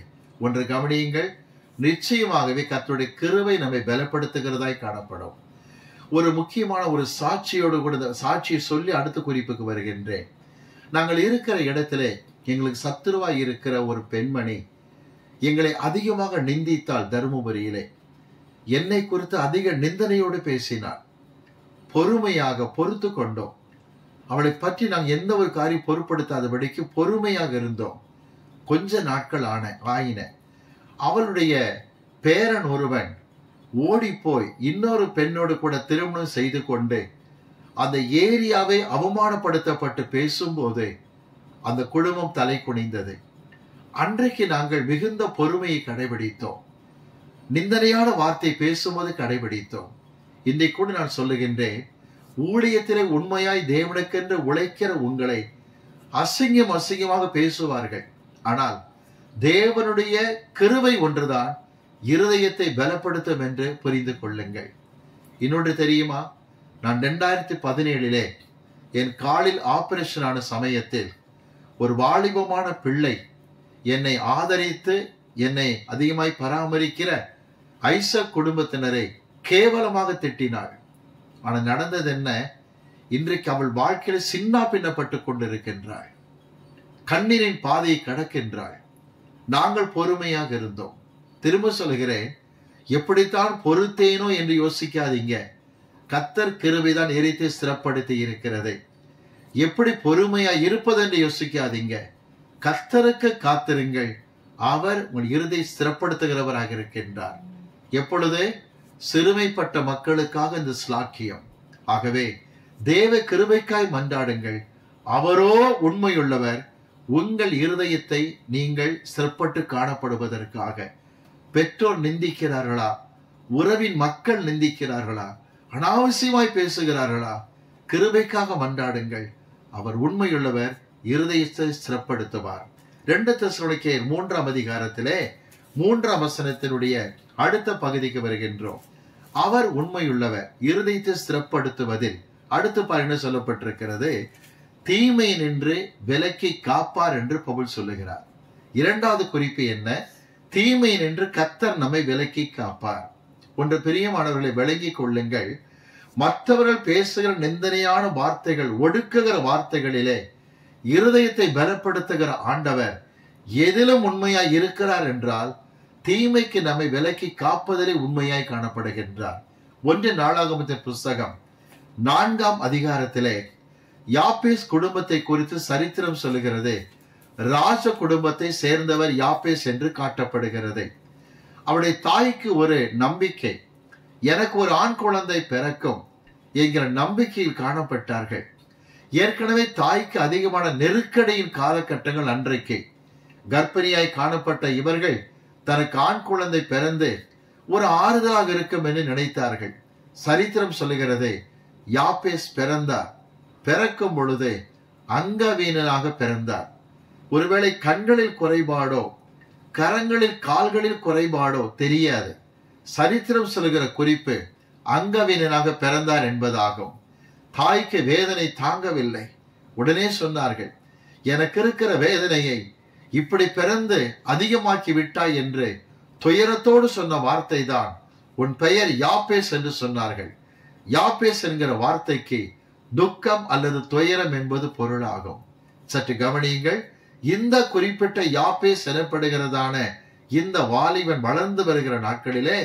ஒன்று கவனியுங்கள், நிச்சயமாகவே கர்த்தருடைய கிருபை நம்மை பலப்படுத்துகிறதாய் காணப்படும். ஒரு முக்கியமான ஒரு சாட்சியோடு கூட சாட்சியை சொல்லி அடுத்த குறிப்புக்கு வருகின்றேன். நாங்கள் இருக்கிற இடத்திலே எங்களுக்கு சத்துருவாய் இருக்கிற ஒரு பெண்மணி எங்களை அதிகமாக நிந்தித்தாள். தருமபுரியிலே என்னை குறித்து அதிக நிந்தனையோடு பேசினார். பொறுமையாக பொறுத்து கொண்டோம். அவளை பற்றி நாங்கள் எந்த ஒரு காரியம் பொருட்படுத்தாதபடிக்கு பொறுமையாக இருந்தோம். கொஞ்ச நாட்கள் ஆயின. அவளுடைய பேரன் ஒருவன் ஓடி போய் இன்னொரு பெண்ணோடு கூட திருமணம் செய்து கொண்டு அந்த ஏரியாவை அவமானப்படுத்தப்பட்டு பேசும்போது அந்த குடும்பம் தலை குனிந்தது. அன்றைக்கு நாங்கள் மிகுந்த பொறுமையை கடைபிடித்தோம். நிந்தனையான வார்த்தை பேசும்போது கடைபிடித்தோம். இன்றைக்கு கூட நான் சொல்லுகின்றேன், ஊழியத்திலே உண்மையாய் தேவனுக்கென்று உழைக்கிற உங்களை அசிங்கமாக பேசுவார்கள். ஆனால் தேவனுடைய கிருபை ஒன்றுதான் இருதயத்தை பலப்படுத்தும் என்று புரிந்து கொள்ளுங்கள். இன்னொன்று தெரியுமா? நான் 2017 என் காலில் ஆபரேஷன் ஆன சமயத்தில் ஒரு வாலிபமான பிள்ளை என்னை ஆதரித்து என்னை அதிகமாய் பராமரிக்கிற ஐசக் குடும்பத்தினரை கேவலமாக திட்டினாள். ஆனால் நடந்தது என்ன? இன்றைக்கு அவள் வாழ்க்கையில் சின்ன பின்னப்பட்டு கொண்டிருக்கின்றாள். கண்ணீரின் பாதையை கடக்கின்றாள். நாங்கள் பொறுமையாக இருந்தோம். திரும்ப சொல்கிறேன், எப்படித்தான் பொறுத்தேனோ என்று யோசிக்காதீங்க. கர்த்தர் கிருபைதான் எரித்து ஸ்திரப்படுத்தி இருக்கிறது. எப்படி பொறுமையா இருப்பது என்று யோசிக்காதீங்க. கர்த்தருக்கு காத்திருங்கள். அவர் உங்கள் இருதயத்தை ஸ்திரப்படுத்துகிறவராக இருக்கின்றார். எப்பொழுது? சிறுமைப்பட்ட மக்களுக்காக இந்த ஸ்லாக்கியம். ஆகவே தேவ கிருபைக்காய் மன்றாடுங்கள். அவரோ உண்மையுள்ளவர். உங்கள் இருதயத்தை நீங்கள் ஸ்திரப்பட்டு காணப்படுவதற்காக. பெற்றோர் நிந்திக்கிறார்களா? உறவின் மக்கள் நிந்திக்கிறார்களா? அனாவசியமாய் பேசுகிறார்களா? கிருபைக்காக மன்றாடுங்கள். அவர் உண்மையுள்ளவர், இருதயத்தை ஸ்திரப்படுத்துவார். 2 தெசலோனிக்கேயர் 3ஆம் அதிகாரத்திலே 3ஆம் வசனத்தினுடைய அடுத்த பகுதிக்கு வருகின்றோம். அவர் உண்மையுள்ளவர், இருதயத்தை ஸ்திரப்படுத்துவதில் அடுத்து பாருங்க சொல்லப்பட்டிருக்கிறது, தீமை நின்று விலக்கி காப்பார் என்று பவுல் சொல்லுகிறார். இரண்டாவது குறிப்பு என்ன? தீமை நின்று கர்த்தர் நம்மை விலக்கி காப்பார். ஒன்று பிரியமானவர்களை விளங்கிக் கொள்ளுங்கள். மற்றவர்கள் பேசுகிற நிந்தனையான வார்த்தைகள், ஒடுக்குகிற வார்த்தைகளிலே இருதயத்தை பலப்படுத்துகிற ஆண்டவர் எதிலும் உண்மையாய் இருக்கிறார் என்றால் தீமைக்கு நம்மை விலக்கி காப்பதிலே உண்மையாய் காணப்படுகின்றார். 1 நாளாகமத்தின் புஸ்தகம் 4ஆம் அதிகாரத்திலே யாப்பேஸ் குடும்பத்தை குறித்து சரித்திரம் சொல்லுகிறது. ராஜ குடும்பத்தை சேர்ந்தவர் யாப்பேஸ் என்று காட்டப்படுகிறது. அவருடைய தாய்க்கு ஒரு நம்பிக்கை, எனக்கு ஒரு ஆண் குழந்தை பிறக்கும் என்கிற நம்பிக்கையில் காணப்பட்டார்கள். ஏற்கனவே தாய்க்கு அதிகமான நெருக்கடியின் காலகட்டங்கள் அன்றைக்கு. கர்ப்பிணியாய் காணப்பட்ட இவர்கள் தனக்கு ஆண் குழந்தை பிறந்து ஒரு ஆறுதலாக இருக்கும் என்று நினைத்தார்கள். சரித்திரம் சொல்லுகிறது, யாப்பேஸ் பிறந்தார். பிறக்கும் பொழுது அங்கவீனனாக பிறந்தார். ஒருவேளை கண்களில் குறைபாடோ கரங்களில் கால்களில் குறைபாடோ தெரியாது. சரித்திரம் சொல்லுகிற குறிப்பு அங்கவீனனாக பிறந்தார் என்பதாகும். தாய்க்கு வேதனை தாங்கவில்லை. உடனே சொன்னார்கள், எனக்கு இருக்கிற வேதனையை இப்படி பிறந்து அதிகமாக்கி விட்டாய் என்று துயரத்தோடு சொன்ன வார்த்தை தான் உன் பெயர் யாப்பேஸ் என்று சொன்னார்கள். யாப்பேஸ் என்கிற வார்த்தைக்கு துக்கம் அல்லது துயரம் என்பது பொருளாகும். சற்று கவனியுங்கள். இந்த குறிப்பிட்ட யாப்பேஸ் எனப்படுகிறதான இந்த வாலிபன் வளர்ந்து வருகிற நாட்களிலே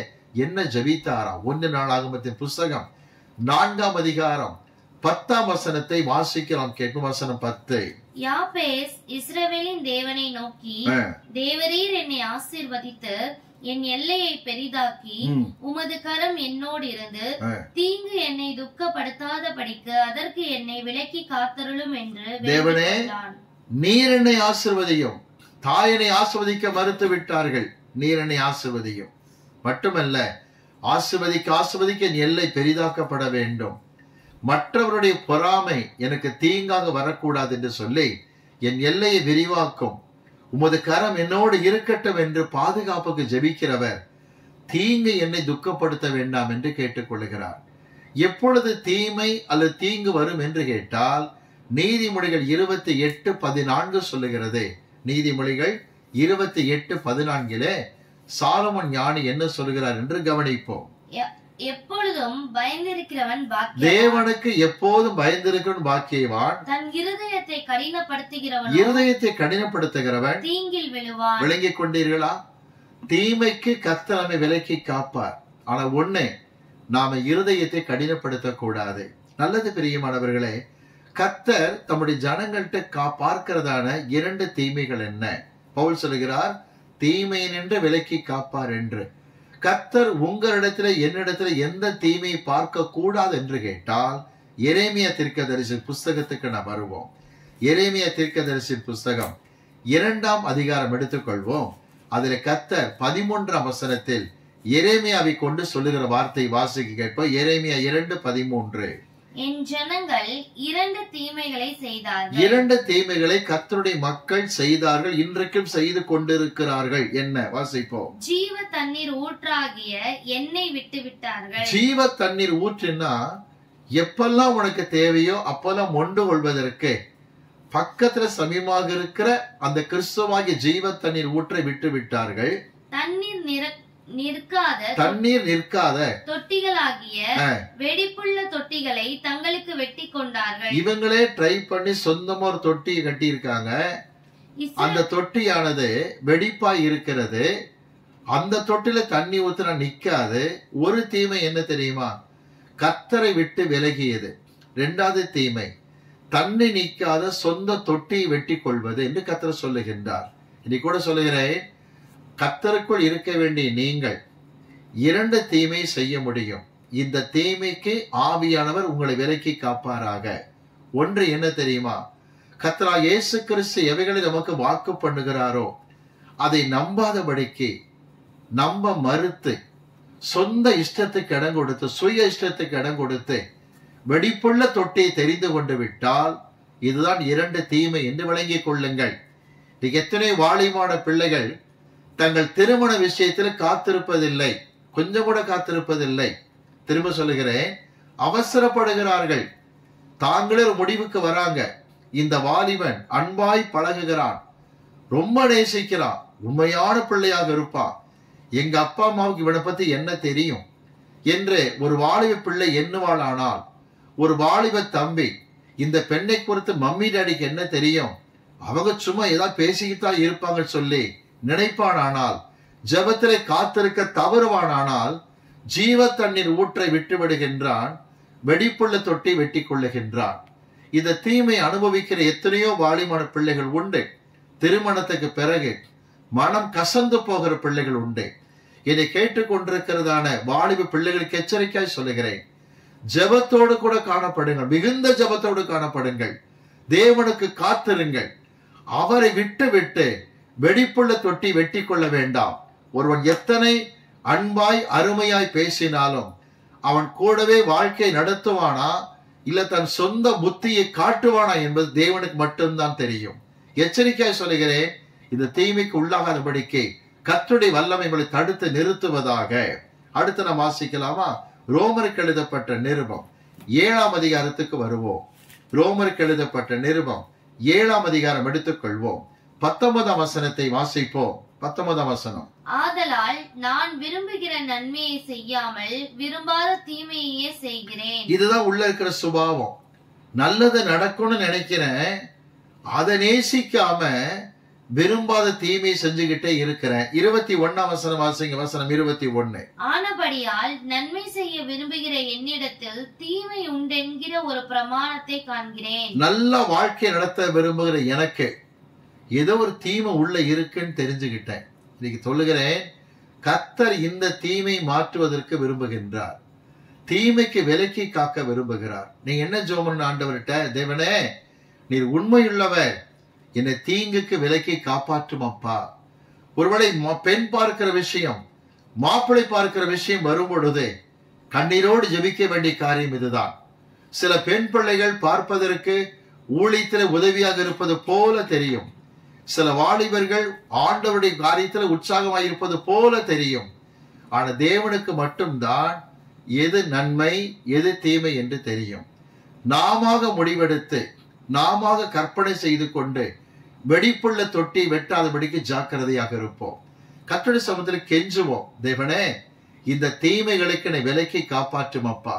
என்ன ஜெபித்தாராம்? 1 நாளாகமத்தின் புஸ்தகம் 4ஆம் அதிகாரம் 10ஆம் வசனத்தை வாசிக்கலாம். கேட்கும். வசனம் 10. யாப்பேஸ் இஸ்ரவேலின் தேவனை நோக்கி, தேவரீர் என்னை ஆசீர்வதித்து என் எல்லையை பெரிதாக்கி உமது கரம் என்னோடு இருந்து தீங்கு என்னை துக்கப்படுத்தாதபடிக்கு அதற்கு என்னை விலக்கி காத்தருளும் என்று தேவனே, நீர் என்னை ஆசீர்வதியும். தாயனை ஆசீர்வதிக்க மறுத்து விட்டார்கள். நீர் என்னை ஆசீர்வதியும். மட்டுமல்ல, ஆசீர்வதிக்க என் எல்லை பெரிதாக்கப்பட வேண்டும். மற்றவருடைய பொறாமை எனக்கு தீங்காக வரக்கூடாது என்று சொல்லி என் எல்லையை விரிவாக்கும். உமது கரம் என்னோடு இருக்கட்டும் என்று பாதுகாப்புக்கு ஜெபிக்கிறவர் தீங்கு என்னை துக்கப்படுத்த வேண்டாம் என்று கேட்டுக்கொள்கிறார். எப்பொழுது தீமை அல்லது தீங்கு வரும் என்று கேட்டால் நீதிமொழிகள் 28:14 சொல்லுகிறது. நீதிமொழிகள் 28:14 சாலமோன் ஞானி என்ன சொல்கிறார் என்று கவனிப்போம். எப்பொழுதும் பயந்திருக்கிறவன் பாக்கியவான். தேவனுக்கு எப்போதும் பயந்திருக்கிறவன் பாக்கியவான். தன் இருதயத்தை கடினப்படுத்துகிறவன் தீங்கில் விழுவான். விளங்கிக் கொண்டீர்களா? தீமைக்கு கர்த்தர் நம்மை விலக்கி காப்பார். ஆனா ஒண்ணு, நாம இருதயத்தை கடினப்படுத்த கூடாது. நல்லது பிரியமானவர்களே, கர்த்தர் தம்முடைய ஜனங்கள்கிட்ட பார்க்கிறதான 2 தீமைகள் என்ன? பவுல் சொல்கிறார், தீமை நின்று விலக்கி காப்பார் என்று. கர்த்தர் உங்களிடத்துல என்னிடத்துல எந்த தீமையை பார்க்க கூடாது என்று கேட்டால் எரேமியா தீர்க்கதரிசி புஸ்தகத்துக்கு நாம் வருவோம். எரேமியா தீர்க்கதரிசி புஸ்தகம் 2ஆம் அதிகாரம் எடுத்துக்கொள்வோம். அதுல கர்த்தர் 13ஆம் வசனத்தில் எரேமியாவை கொண்டு சொல்லுகிற வார்த்தை வாசிக்க கேட்போம். எரேமியா 2:13. என் ஜனங்கள் 2 தீமைகளை செய்தார்கள். 2 தீமைகளை கர்த்தருடைய மக்கள் செய்தார்கள், இன்றைக்கும் செய்து கொண்டிருக்கிறார்கள். என்ன? வாசிப்போம். ஜீவ தண்ணீர் ஊற்றாகிய எண்ணெய் விட்டு விட்டார்கள். ஜீவ தண்ணீர் ஊற்றினா எப்பெல்லாம் உனக்கு தேவையோ அப்பெல்லாம் மொண்டு கொள்வதற்கு பக்கத்துல சமீபமாக இருக்கிற அந்த கிறிஸ்துவாகிய ஜீவ தண்ணீர் ஊற்றை விட்டு விட்டார்கள். தண்ணீர் நிற்காத தொட்டிகளாகிய வெடிப்புள்ள தொட்டிகளை தங்களுக்கு வெட்டி கொண்டார்கள். இவங்களே ட்ரை பண்ணி சொந்தமா ஒரு தொட்டியை கட்டி இருக்காங்க. அந்த தொட்டியானது வெடிப்பாய் இருக்கிறது. அந்த தொட்டில தண்ணி ஊத்துனா நிக்காது. ஒரு தீமை என்ன தெரியுமா? கர்த்தரை விட்டு விலகியது. 2வது தீமை, தண்ணி நிக்காத சொந்த தொட்டியை வெட்டி கொள்வது என்று கர்த்தர் சொல்லுகின்றார். இன்னைக்கு கூட சொல்லுகிறேன், கர்த்தருக்குள் இருக்க வேண்டிய நீங்கள் 2 தீமை செய்ய முடியும். இந்த தீமைக்கு ஆவியானவர் உங்களை விலக்கி காப்பாராக. ஒன்று என்ன தெரியுமா? கர்த்தராகிய இயேசு கிறிஸ்து எவைகளை நமக்கு வாக்கு பண்ணுகிறாரோ அதை நம்பாதபடிக்கு, நம்ப மறுத்து, சொந்த இஷ்டத்துக்கு இடம் கொடுத்து, சுய இஷ்டத்துக்கு இடம் கொடுத்து வெடிப்புள்ள தொட்டியை தெரிந்து கொண்டு விட்டால் இதுதான் 2 தீமை என்று விளங்கிக் கொள்ளுங்கள். எத்தனை வாலிமான பிள்ளைகள் தங்கள் திருமண விஷயத்தில் காத்திருப்பதில்லை, கொஞ்சம் கூட காத்திருப்பதில்லை. திரும்ப சொல்லுகிறேன், அவசரப்படுகிறார்கள். தாங்களே ஒரு முடிவுக்கு வராங்க. இந்த வாலிபன் அன்பாய் பழகுகிறான், ரொம்ப நேசிக்கிறான், உண்மையான பிள்ளையாக இருப்பான், எங்க அப்பா அம்மாவுக்கு இவனை பத்தி என்ன தெரியும் என்று ஒரு வாலிப பிள்ளை எண்ணுவாளானால், ஒரு வாலிப தம்பி இந்த பெண்ணை குறித்து மம்மி டாடிக்கு என்ன தெரியும், அவங்க சும்மா ஏதாவது பேசிக்கிட்டா இருப்பாங்க சொல்லி நினைப்பானால், ஜெபத்திலே காத்திருக்க தவறுவானால் ஜீவ தண்ணீர் ஊற்றை விட்டு விடுகின்றான், வெடிப்புள்ள தொட்டி வெட்டி கொள்ளுகின்றான். இந்த தீமை அனுபவிக்கிற எத்தனையோ வாலிப பிள்ளைகள் உண்டு. திருமணத்துக்கு பிறகு மனம் கசந்து போகிற பிள்ளைகள் உண்டு. இதை கேட்டுக்கொண்டிருக்கிறதான வாலிப பிள்ளைகளுக்கு எச்சரிக்கையாய் சொல்லுகிறேன், ஜெபத்தோடு கூட காணப்படுங்கள், மிகுந்த ஜெபத்தோடு காணப்படுங்கள், தேவனுக்கு காத்திருங்கள். அவரை விட்டு விட்டு வெடிப்புள்ள தொட்டி வெட்டி கொள்ள வேண்டாம். ஒருவன் எத்தனை அன்பாய் அருமையாய் பேசினாலும் அவன் கூடவே வாழ்க்கை நடத்துவானா இல்ல தன் சொந்த புத்தியை காட்டுவானா என்பது தேவனுக்கு மட்டும்தான் தெரியும். எச்சரிக்கையாய் சொல்லுகிறேன், இந்த தீமைக்கு உள்ளாகாதபடிக்கு கர்த்தருடைய வல்லமை உங்களை தடுத்து நிறுத்துவதாக. அடுத்து நாம் வாசிக்கலாமா? ரோமருக்கு எழுதப்பட்ட நிருபம் 7ஆம் அதிகாரத்துக்கு வருவோம். ரோமருக்கு எழுதப்பட்ட நிருபம் 7ஆம் அதிகாரம் எடுத்துக்கொள்வோம். 19ஆம் வசனத்தை வாசிப்போம். 19ஆம் வசனம். ஆதலால் நான் விரும்புகிற நன்மையை செய்யாமல் விரும்பாத தீமையே செய்கிறேன். இதுதான் உள்ள இருக்கிற சுபாவம். நல்லது நடக்கும்னு நினைக்கிறேன், அதை நேசிக்காம விரும்பாத தீமையை செஞ்சுகிட்டே இருக்கிறேன். 21ஆம் வசனம் வாசிங்க. வசனம் 21. ஆனபடியால் நன்மை செய்ய விரும்புகிற என்னிடத்தில் தீமை உண்டென்கிற ஒரு பிரமாணத்தை காண்கிறேன். நல்ல வாழ்க்கை நடத்த விரும்புகிற எனக்கு ஏதோ ஒரு தீமை உள்ள இருக்குன்னு தெரிஞ்சுக்கிட்டேன். இன்னைக்கு சொல்லுகிறேன், கர்த்தர் இந்த தீமை மாற்றுவதற்கு விரும்புகின்றார், தீமைக்கு விலக்கி காக்க விரும்புகிறார். நீங்க என்ன ஜெபம் ஆண்டவர்கிட்ட? தேவனே, நீர் உண்மையுள்ளவர், என்னை தீங்குக்கு விலக்கி காப்பாற்றும் அப்பா. ஒருவேளை பெண் பார்க்கிற விஷயம், மாப்பிள்ளை பார்க்கிற விஷயம் வரும் பொழுது கண்ணீரோடு ஜெபிக்க வேண்டிய காரியம் இதுதான். சில பெண் பிள்ளைகள் பார்ப்பதற்கு ஊழியத்தில் உதவியாக இருப்பது போல தெரியும், சில வாலிபர்கள் ஆண்டவருடைய காரியத்தில் உற்சாகமாக இருப்பது போல தெரியும். ஆனா தேவனுக்கு மட்டும்தான் எது நன்மை எது தீமை என்று தெரியும். நாம முடிவெடுத்து நாம கற்பனை செய்து கொண்டு வெடிப்புள்ள தொட்டி வெட்டாதபடிக்கு ஜாக்கிரதையாக இருப்போம். கர்த்தருடைய சமூகத்தில் கெஞ்சுவோம், தேவனே, இந்த தீமைகளுக்கு என்னை விலக்கி காப்பாற்றும் அப்பா.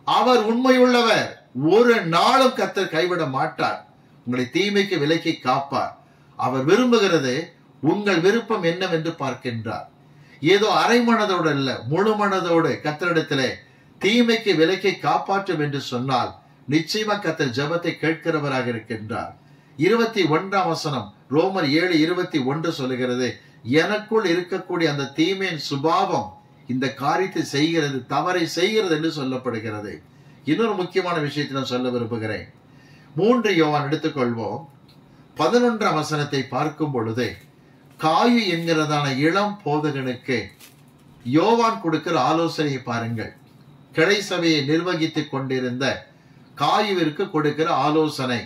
அவர் உண்மையுள்ளவர், ஒரு நாளும் கர்த்தர் கைவிட மாட்டார், உங்களை தீமைக்கு விலக்கி காப்பார். அவர் விரும்புகிறது உங்கள் விருப்பம் என்னவென்று பார்க்கின்றார். ஏதோ அரை மனதோடு அல்ல, முழு மனதோடு கர்த்தரிடத்திலே தீமைக்கு விலக்கி காப்பாற்றும் என்று சொன்னால் நிச்சயமா கர்த்தர் ஜெபத்தை கேட்கிறவராக இருக்கின்றார். 21ஆம் வசனம் ரோமர் 7:21 சொல்லுகிறது, எனக்குள் இருக்கக்கூடிய அந்த தீமையின் சுபாவம் இந்த காரியத்தை செய்கிறது, தவறை செய்கிறது என்று சொல்லப்படுகிறது. இன்னொரு முக்கியமான விஷயத்தை நான் சொல்ல விரும்புகிறேன். 3 யோவான் எடுத்துக்கொள்வோம். 11ஆம் வசனத்தை பார்க்கும் பொழுது காயு என்கிறதான இளம் போதகனுக்கு யோவான் கொடுக்கிற ஆலோசனையை பாருங்கள். கிளை சபையை நிர்வகித்துக் கொண்டிருந்த காயுவிற்கு கொடுக்கிற ஆலோசனை.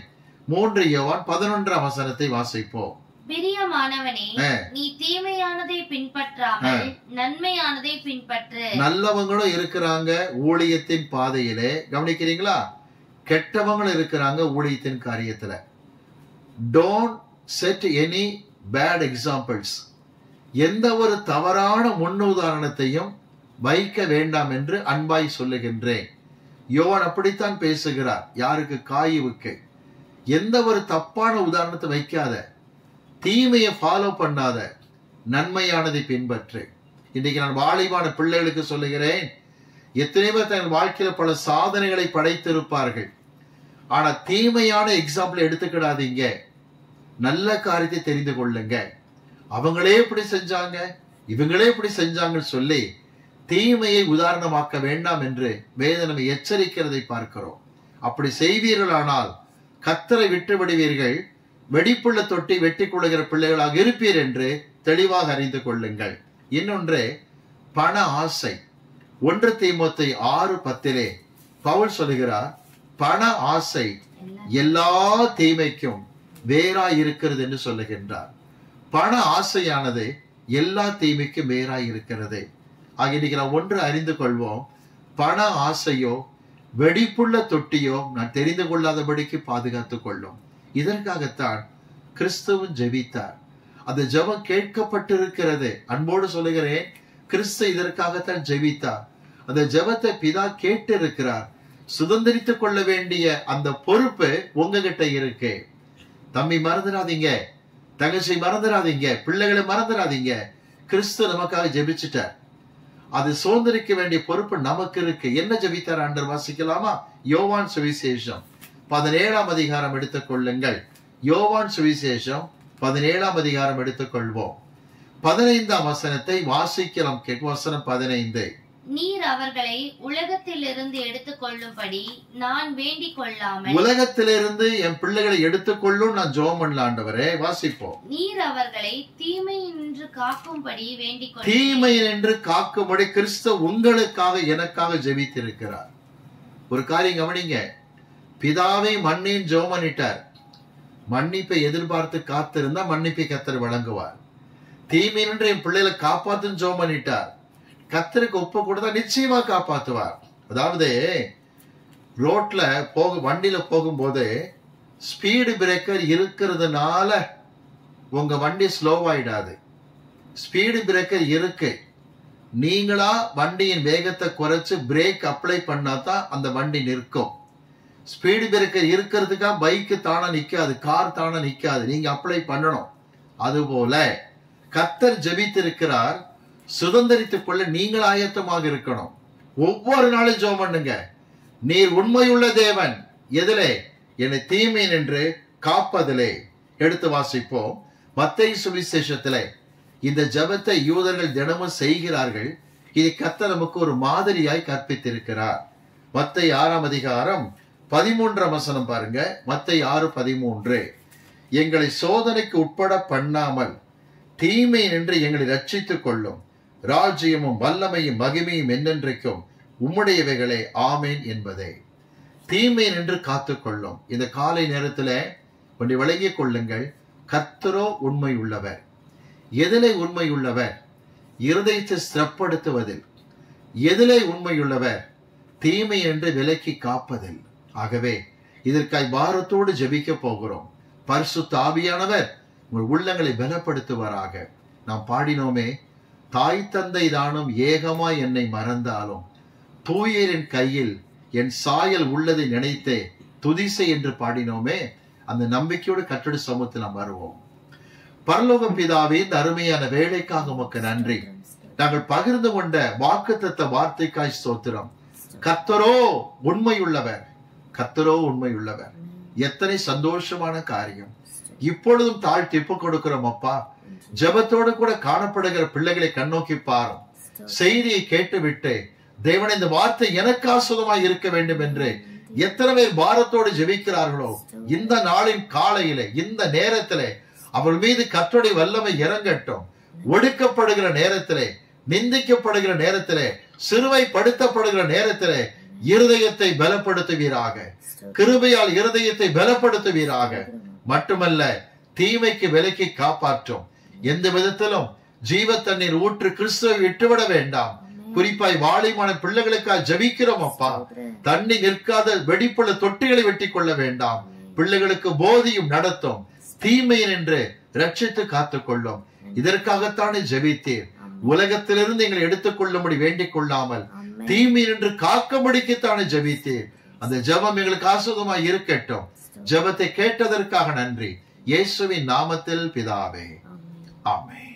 3 யோவான் 11ஆம் வசனத்தை வாசிப்போம். பிரியமானவனே, நீ தீமையானதை பின்பற்றாமல் நன்மையானதை பின்பற்று. நல்லவங்களும் இருக்கிறாங்க ஊழியத்தின் பாதையிலே, கவனிக்கிறீங்களா? கெட்டவங்களும் இருக்கிறாங்க ஊழியத்தின் காரியத்துல. Don't set any bad examples. எந்த ஒரு தவறான முன்னுதாரணத்தையும் வைக்க வேண்டாம் என்று அன்பாய் சொல்லுகின்றேன். யோவான் அப்படித்தான் பேசுகிறார். யாருக்கு? காயுவுக்கு. எந்த ஒரு தப்பான உதாரணத்தை வைக்காத, தீமையை ஃபாலோ பண்ணாத, நன்மையானதை பின்பற்று. இன்னைக்கு நான் வாலிபான பிள்ளைகளுக்கு சொல்லுகிறேன், எத்தனை பேர் தங்கள் வாழ்க்கையில பல சாதனைகளை படைத்திருப்பார்கள். ஆனா தீமையான எக்ஸாம்பிள் எடுத்துக்கிடாதீங்க, நல்ல காரியத்தை தெரிந்து கொள்ளுங்க. அவங்களே இப்படி செஞ்சாங்க, இவங்களே இப்படி செஞ்சாங்கன்னு சொல்லி தீமையை உதாரணமாக்க வேண்டாம் என்று வேதனை எச்சரிக்கிறதை பார்க்கிறோம். அப்படி செய்வீர்களானால் கர்த்தரை விட்டு விடுவீர்கள், வெடிப்புள்ள தொட்டி வெட்டி கொள்ளுகிற பிள்ளைகளாக இருப்பீர் என்று தெளிவாக அறிந்து கொள்ளுங்கள். இன்னொன்று, பண ஆசை. 1 தீமோத்தேயு 6:10 பவுல் சொல்லுகிறார், பண ஆசை எல்லா தீமைக்கும் வேறாய் இருக்கிறது என்று சொல்லுகின்றார். பண ஆசையானது எல்லா தீமைக்கும் வேறாய் இருக்கிறது. ஆக இன்னைக்கு நாம் ஒன்று அறிந்து கொள்வோம், பண ஆசையோ வெடிப்புள்ள தொட்டியோ நான் தெரிந்து கொள்ளாதபடிக்கு பாதுகாத்துக் கொள்ளும். இதற்காகத்தான் கிறிஸ்துவும் ஜெபித்தார். அந்த ஜெபம் கேட்கப்பட்டிருக்கிறது. அன்போடு சொல்லுகிறேன், கிறிஸ்து இதற்காகத்தான் ஜெபித்தார். அந்த ஜெபத்தை பிதா கேட்டு இருக்கிறார். சுதந்திரித்துக் கொள்ள வேண்டிய அந்த பொறுப்பு உங்ககிட்ட இருக்கு. தம்பி மறந்துடாதீங்க, தங்கச்சி மறந்துடாதீங்க, பிள்ளைகளை மறந்துடாதீங்க. கிறிஸ்து நமக்காக ஜெபிச்சுட்டார். அது சுதந்திரிக்க வேண்டிய பொறுப்பு நமக்கு இருக்கு. என்ன ஜெபித்தார் ஆண்டவர் வாசிக்கலாமா? யோவான் சுவிசேஷம் 17ஆம் அதிகாரம் எடுத்துக் கொள்ளுங்கள். யோவான் சுவிசேஷம் 17ஆம் அதிகாரம் எடுத்துக்கொள்வோம். 15ஆம் வசனத்தை வாசிக்கிறோம். வசனம் 15. நீர் அவர்களை உலகத்திலிருந்து எடுத்துக் கொள்ளும்படி நான் வேண்டிக் கொள்ளாமல், உலகத்திலிருந்து என் பிள்ளைகளை எடுத்துக்கொள்ளும் நான் ஜெபம் பண்ணல ஆண்டவரே. வாசிப்போம். நீர் அவர்களை தீமை நின்று காக்கும்படி வேண்டிக் கொள். தீமை நின்று காக்கும்படி கிறிஸ்து உங்களுக்காக எனக்காக ஜெபித்திருக்கிறார். ஒரு காரியம் கவனிங்க. பிதாவை மன்னின் ஜெபம் பண்ணிட்டார். மன்னிப்பை எதிர்பார்த்து காத்திருந்தா மன்னிப்பை கர்த்தர் வழங்குவார். தீமை நின்று என் பிள்ளைகளை காப்பாத்துன்னு ஜெபம் பண்ணிட்டார். கர்த்தருக்கு ஒப்பு கொடுத்தா நிச்சயமா காப்பாத்துவார். அதாவது ரோட்ல வண்டியில போகும்போது ஸ்பீடு பிரேக்கர் இருக்கிறதுனால உங்க வண்டி ஸ்லோவாயிடாது. ஸ்பீடு பிரேக்கர் இருக்கு, நீங்களா வண்டியின் வேகத்தை குறைச்சு பிரேக் அப்ளை பண்ணாதான் அந்த வண்டி நிற்கும். ஸ்பீடு பிரேக்கர் இருக்கிறதுக்காக பைக்கு தானா நிக்காது, கார் தானா நிக்காது, நீங்க அப்ளை பண்ணணும். அதுபோல கர்த்தர் ஜெபித்திருக்கிறார். சுதந்திரித்துக் கொள்ள நீங்கள் ஆயத்தமாக இருக்கணும். ஒவ்வொரு நாளும் ஜெபம் பண்ணுங்க. நீர் உண்மையுள்ள தேவன். எதிலே? என்னை தீமை நின்று காப்பதிலே. எடுத்து வாசிப்போம். மத்தேயு சுவிசேஷத்திலே இந்த ஜெபத்தை யூதர்கள் தினமும் செய்கிறார்கள். இதை கர்த்தர் நமக்கு ஒரு மாதிரியாய் கற்பித்திருக்கிறார். மத்தேயு 6ஆம் அதிகாரம் 13ஆம் வசனம் பாருங்க. மத்தேயு 6:13. எங்களை சோதனைக்கு உட்பட பண்ணாமல் தீமை நின்று எங்களை ரட்சித்துக் கொள்ளும். ராஜ்யமும் வல்லமையும் மகிமையும் என்னென்றைக்கும் உம்முடையவைகளே, ஆமேன் என்பதே. தீமை நின்று காத்துக்கொள்ளும். இந்த காலை நேரத்துல கொஞ்சம் விளங்கிக் கொள்ளுங்கள். கர்த்தரோ உண்மை உள்ளவர். எதிலே உண்மை உள்ளவர்? இருதயத்தை ஸ்திரப்படுத்துவதில். எதிலே உண்மை உள்ளவர்? தீமை என்று விலக்கி காப்பதில். ஆகவே இதற்காய் பாரத்தோடு ஜெபிக்க போகிறோம். பரிசுத்த ஆவியானவர் உங்கள் உள்ளங்களை பலப்படுத்துவாராக. நாம் பாடினோமே, தாய் தந்தை தானும் ஏகமாய் என்னை மறந்தாலும் தூயரின் கையில் என் சாயல் உள்ளதை நினைத்தே துதிசை என்று பாடினோமே. அந்த நம்பிக்கையோடு கர்த்தருடைய சமூகத்தில் நாம் வருவோம். பரலோக பிதாவே, இந்த அருமையான வேலைக்காக உமக்கு நன்றி. நாங்கள் பகிர்ந்து கொண்ட வாக்குத்தத்த வார்த்தைக்காய் ஸ்தோத்திரம். கர்த்தரோ உண்மையுள்ளவர். கர்த்தரோ உண்மையுள்ளவர். எத்தனை சந்தோஷமான காரியம். இப்பொழுதும் தாழ்த்தி ஒப்பு கொடுக்கிறோம் அப்பா. ஜெபத்தோடு கூட காணப்படுகிற பிள்ளைகளை கண்ணோக்கி பாரும். செய்தியை கேட்டுவிட்டு தேவன் இந்த வார்த்தை எனக்கு ஆசுதமாய் இருக்க வேண்டும் என்று எத்தனை பேர் பாரத்தோடு ஜெபிக்கிறார்களோ, இந்த நாளின் காலையிலே, இந்த நேரத்திலே அவள் மீது கர்த்தருடைய வல்லமை இறங்கட்டும். ஒடுக்கப்படுகிற நேரத்திலே, நிந்திக்கப்படுகிற நேரத்திலே, சிறுமைப்படுத்தப்படுகிற நேரத்திலே இருதயத்தை பலப்படுத்துவீராக. கிருபையால் இருதயத்தை பலப்படுத்துவீராக. மட்டுமல்ல, தீமைக்கு விலக்கி காப்பாற்றும். எந்த விதத்திலும் ஜீவ தண்ணீர் ஊற்று கிறிஸ்துவை விட்டுவிட வேண்டாம். குறிப்பாய் வாலிமான பிள்ளைகளுக்காக ஜெபிக்கிறோம் அப்பா. தண்ணி நிற்காத வெடிப்புள்ள தொட்டிகளை வெட்டி கொள்ள வேண்டாம். பிள்ளைகளுக்கு போதியும் நடத்தும். தீமையின் என்று ரட்சித்து காத்துக்கொள்ளும். இதற்காகத்தானே ஜெபித்தீர். உலகத்திலிருந்து எங்களை எடுத்துக் கொள்ளும்படி வேண்டிக் கொள்ளாமல் தீமையின் என்று காக்கும்படிக்குத்தானே ஜெபித்தீர். அந்த ஜெபம் எங்களுக்கு ஆசுதமாய் இருக்கட்டும். ஜெபத்தை கேட்டதற்காக நன்றி. இயேசுவின் நாமத்தில் பிதாவே, ஆமென்.